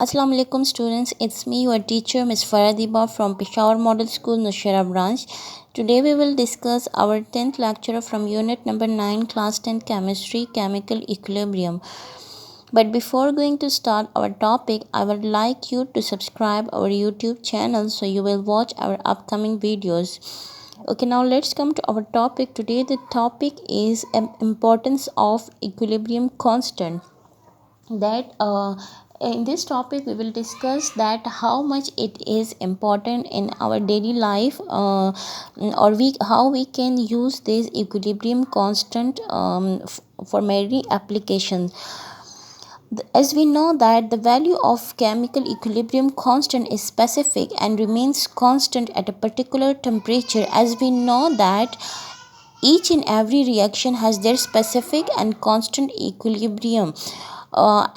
Assalamu alaikum students, it's me your teacher Ms. Faradiba from Peshawar Model School Nushara branch. Today we will discuss our 10th lecture from unit number 9 class 10 chemistry chemical equilibrium. But before going to start our topic, I would like you to subscribe our YouTube channel so you will watch our upcoming videos. Okay, now let's come to our topic. Today the topic is importance of equilibrium constant. That In this topic we will discuss that how much it is important in our daily life, or we how we can use this equilibrium constant for many applications. As we know that the value of chemical equilibrium constant is specific and remains constant at a particular temperature. As we know that each and every reaction has their specific and constant equilibrium,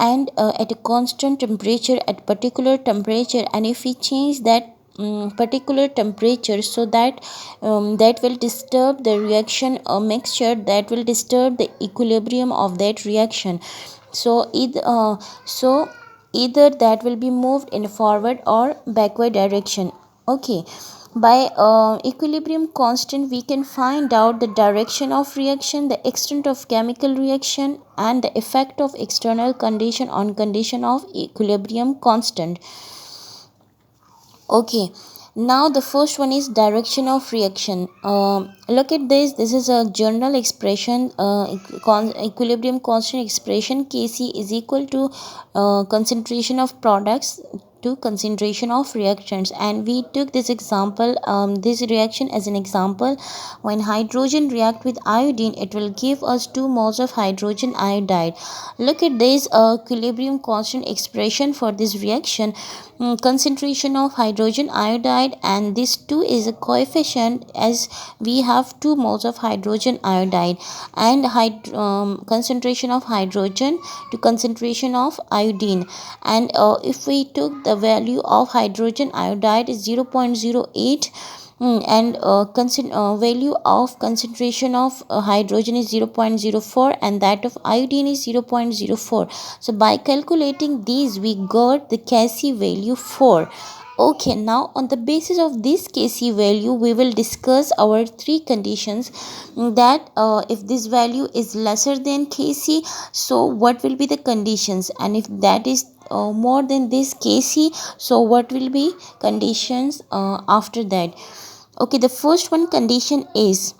and at a constant temperature, at particular temperature, and if we change that particular temperature, so that will disturb the reaction mixture, that will disturb the equilibrium of that reaction. So either that will be moved in forward or backward direction. Okay, by equilibrium constant we can find out the direction of reaction, the extent of chemical reaction, and the effect of external condition on condition of equilibrium constant. Okay, now the first one is direction of reaction. Look at this is a general expression, equilibrium constant expression. Kc is equal to concentration of products to concentration of reactants, and we took this example, this reaction as an example. When hydrogen react with iodine, it will give us 2 moles of hydrogen iodide. Look at this equilibrium constant expression for this reaction. Concentration of hydrogen iodide, and this 2 is a coefficient as we have 2 moles of hydrogen iodide, and concentration of hydrogen to concentration of iodine. And if we took the value of hydrogen iodide is 0.08, and value of concentration of hydrogen is 0.04, and that of iodine is 0.04. So by calculating these we got the Kc value 4. Okay, now on the basis of this Kc value we will discuss our 3 conditions, that if this value is lesser than Kc, so what will be the conditions, and if that is more than this Kc, so what will be conditions after that. Okay, the first one condition is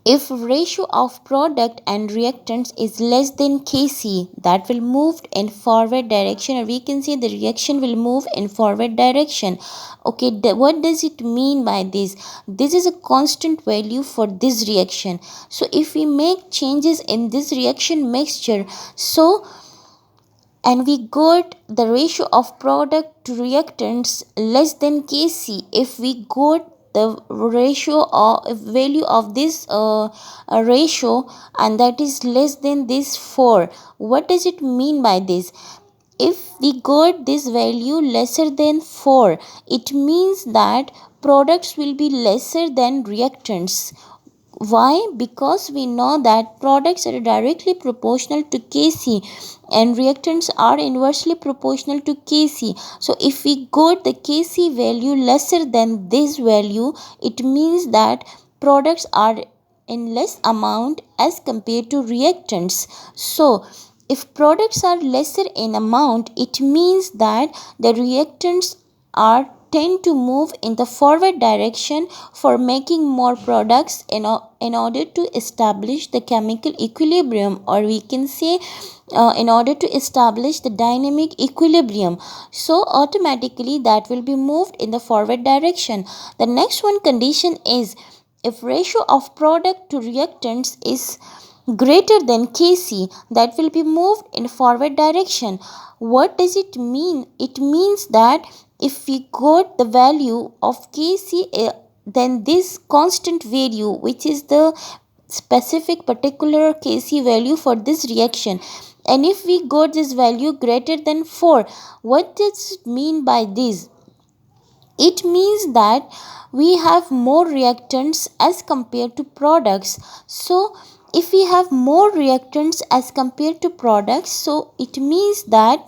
if ratio of product and reactants is less than Kc, that will move in forward direction, or we can say the reaction will move in forward direction. Okay, what does it mean by this? This is a constant value for this reaction. So if we make changes in this reaction mixture, so and we got the ratio of product to reactants less than Kc, if we got the ratio or value of this ratio, and that is less than this 4, what does it mean by this? If we got this value lesser than 4, it means that products will be lesser than reactants. Why? Because we know that products are directly proportional to Kc and reactants are inversely proportional to Kc. So if we got the Kc value lesser than this value, it means that products are in less amount as compared to reactants. So if products are lesser in amount, it means that the reactants are tend to move in the forward direction for making more products in order to establish the chemical equilibrium, or we can say in order to establish the dynamic equilibrium. So automatically that will be moved in the forward direction. The next one condition is if ratio of product to reactants is greater than Kc, that will be moved in forward direction. What does it mean? It means that if we got the value of Kc, then this constant value, which is the specific particular Kc value for this reaction, and if we got this value greater than 4, what does it mean by this? It means that we have more reactants as compared to products. So if we have more reactants as compared to products, so it means that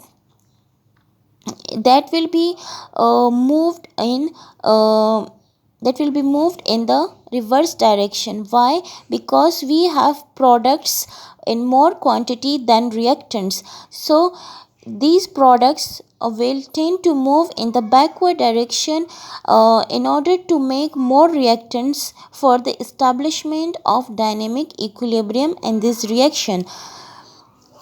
that will be moved in uh, the reverse direction. Why? Because we have products in more quantity than reactants, so these products will tend to move in the backward direction in order to make more reactants for the establishment of dynamic equilibrium in this reaction.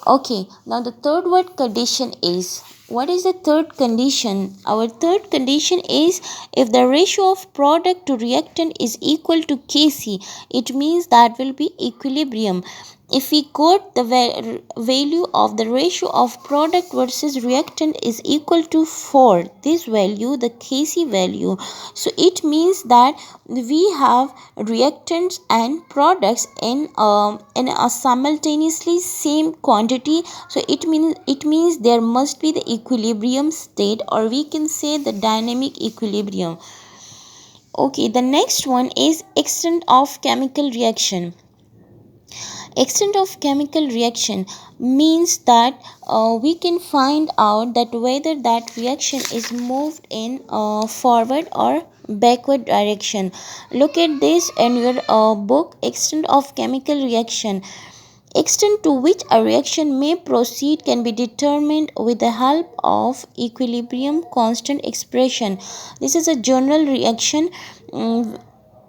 Okay, now the third word condition is, what is the third condition? Our third condition is, if the ratio of product to reactant is equal to Kc, it means that will be equilibrium. If we got the value of the ratio of product versus reactant is equal to 4, this value, the Kc value, so it means that we have reactants and products in a simultaneously same quantity. So it means there must be the equilibrium state, or we can say the dynamic equilibrium. Okay, the next one is extent of chemical reaction. Extent of chemical reaction means that we can find out that whether that reaction is moved in forward or backward direction. Look at this in your book, extent of chemical reaction. Extent to which a reaction may proceed can be determined with the help of equilibrium constant expression. This is a general reaction.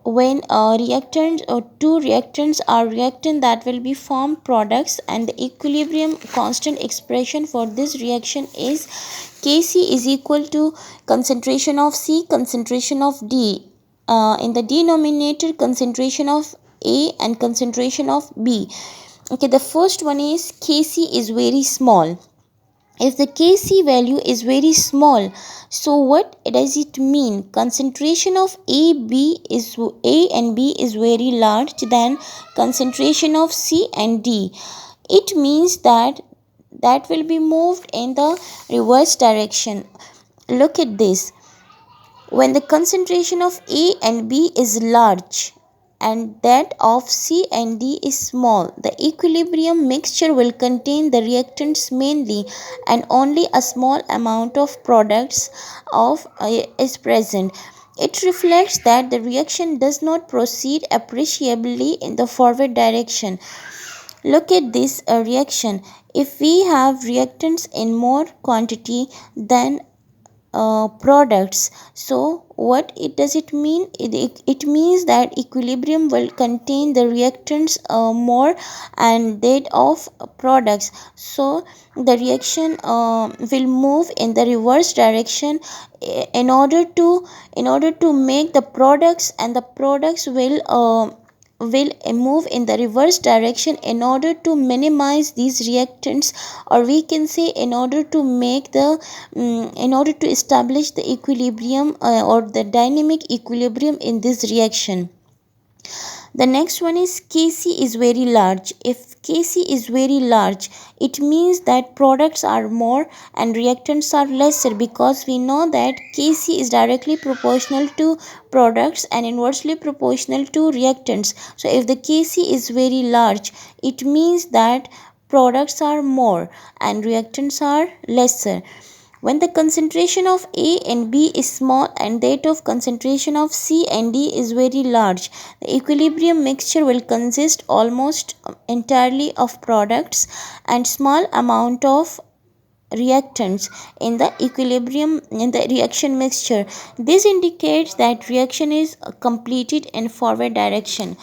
When reactants or two reactants are reactant that will be formed products, and the equilibrium constant expression for this reaction is Kc is equal to concentration of C, concentration of D, in the denominator concentration of A and concentration of B. Okay, the first one is Kc is very small. If the Kc value is very small, so what does it mean? Concentration of A and B is very large than concentration of C and D. It means that will be moved in the reverse direction. Look at this. When the concentration of A and B is large and that of C and D is small, the equilibrium mixture will contain the reactants mainly, and only a small amount of products is present. It reflects that the reaction does not proceed appreciably in the forward direction. Look at this reaction. If we have reactants in more quantity than products, so what does it mean? It means that equilibrium will contain the reactants more and that of products, so the reaction will move in the reverse direction in order to make the products, and the products will move in the reverse direction in order to minimize these reactants, or we can say in order to make the in order to establish the equilibrium or the dynamic equilibrium in this reaction. The next one is Kc is very large. If Kc is very large, it means that products are more and reactants are lesser, because we know that Kc is directly proportional to products and inversely proportional to reactants. So if the Kc is very large, it means that products are more and reactants are lesser. When the concentration of A and B is small and that of concentration of C and D is very large, the equilibrium mixture will consist almost entirely of products and small amount of reactants in the reaction mixture. This indicates that reaction is completed in forward direction.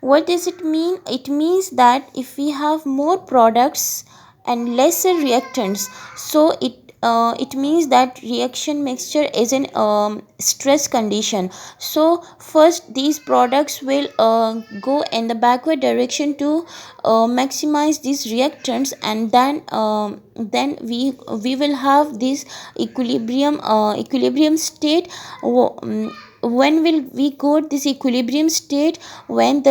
What does it mean? It means that if we have more products and lesser reactants, so it means that reaction mixture is in stress condition. So first these products will go in the backward direction to maximize these reactants, and then we will have this equilibrium state. When will we go this equilibrium state? When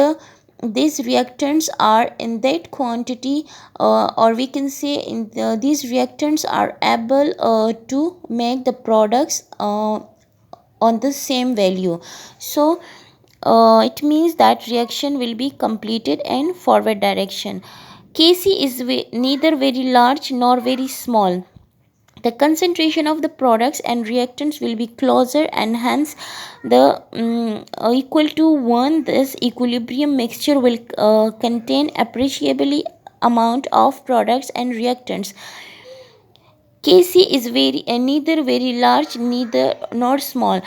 these reactants are in that quantity, or we can say these reactants are able to make the products on the same value. So it means that reaction will be completed in forward direction. Kc is neither very large nor very small. the concentration of the products and reactants will be closer, and hence the equal to 1. This equilibrium mixture will contain appreciably amount of products and reactants. Kc is neither very large neither nor small.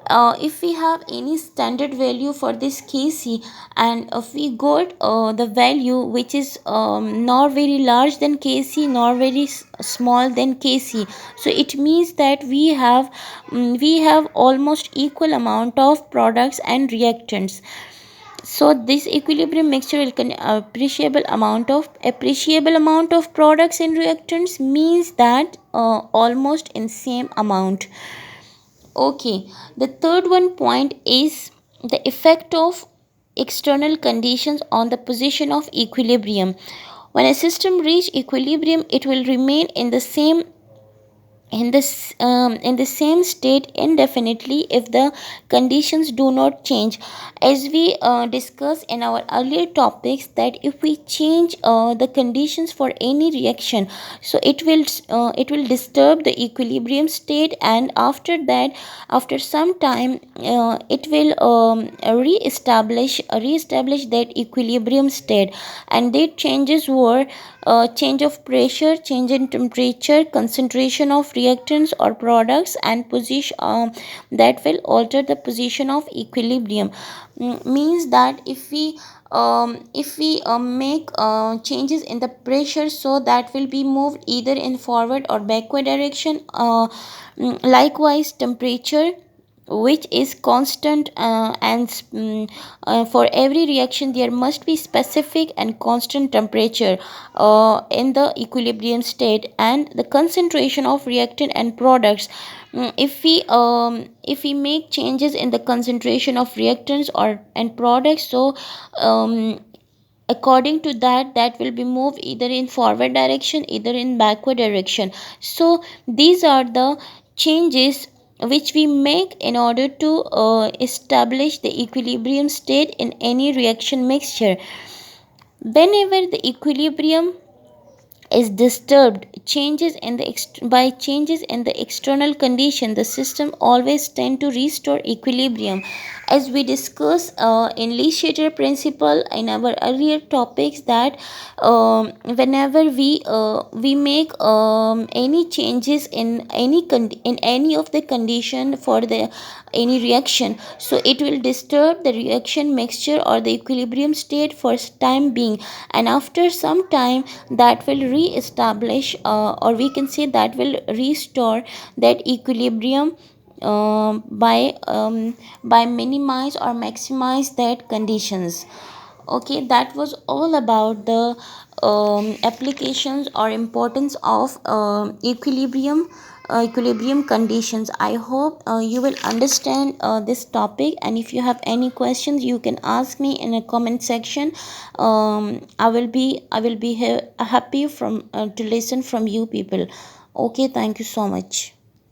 If we have any standard value for this Kc, and if we got the value which is nor very large than Kc nor very small than Kc, so it means that we have almost equal amount of products and reactants. So this equilibrium mixture will contain appreciable amount of products and reactants, means that almost in same amount. Okay, the third one point is the effect of external conditions on the position of equilibrium. When a system reach equilibrium, it will remain in the same in the same state indefinitely if the conditions do not change. As we discussed in our earlier topics, that if we change the conditions for any reaction, so it will disturb the equilibrium state, and after that, after some time, it will reestablish that equilibrium state. And the changes were change of pressure, change in temperature, concentration of reactants or products, and position that will alter the position of equilibrium. Means that if we make changes in the pressure, so that will be moved either in forward or backward direction. Likewise, temperature, which is constant, for every reaction there must be specific and constant temperature in the equilibrium state. And the concentration of reactant and products, if we make changes in the concentration of reactants or and products, so according to that, that will be moved either in forward direction, either in backward direction. So these are the changes which we make in order to establish the equilibrium state in any reaction mixture. Whenever the equilibrium is disturbed, by changes in the external condition, the system always tend to restore equilibrium. As we discussed in Leschetzer principle in our earlier topics, that whenever we make any changes in in any of the condition for the any reaction, so it will disturb the reaction mixture or the equilibrium state for time being, and after some time that will re-establish, or we can say that will restore that equilibrium by minimize or maximize that conditions. Okay, that was all about the applications or importance of equilibrium conditions. I hope you will understand this topic, and if you have any questions, you can ask me in a comment section. I will be happy from to listen from you people. Okay, thank you so much.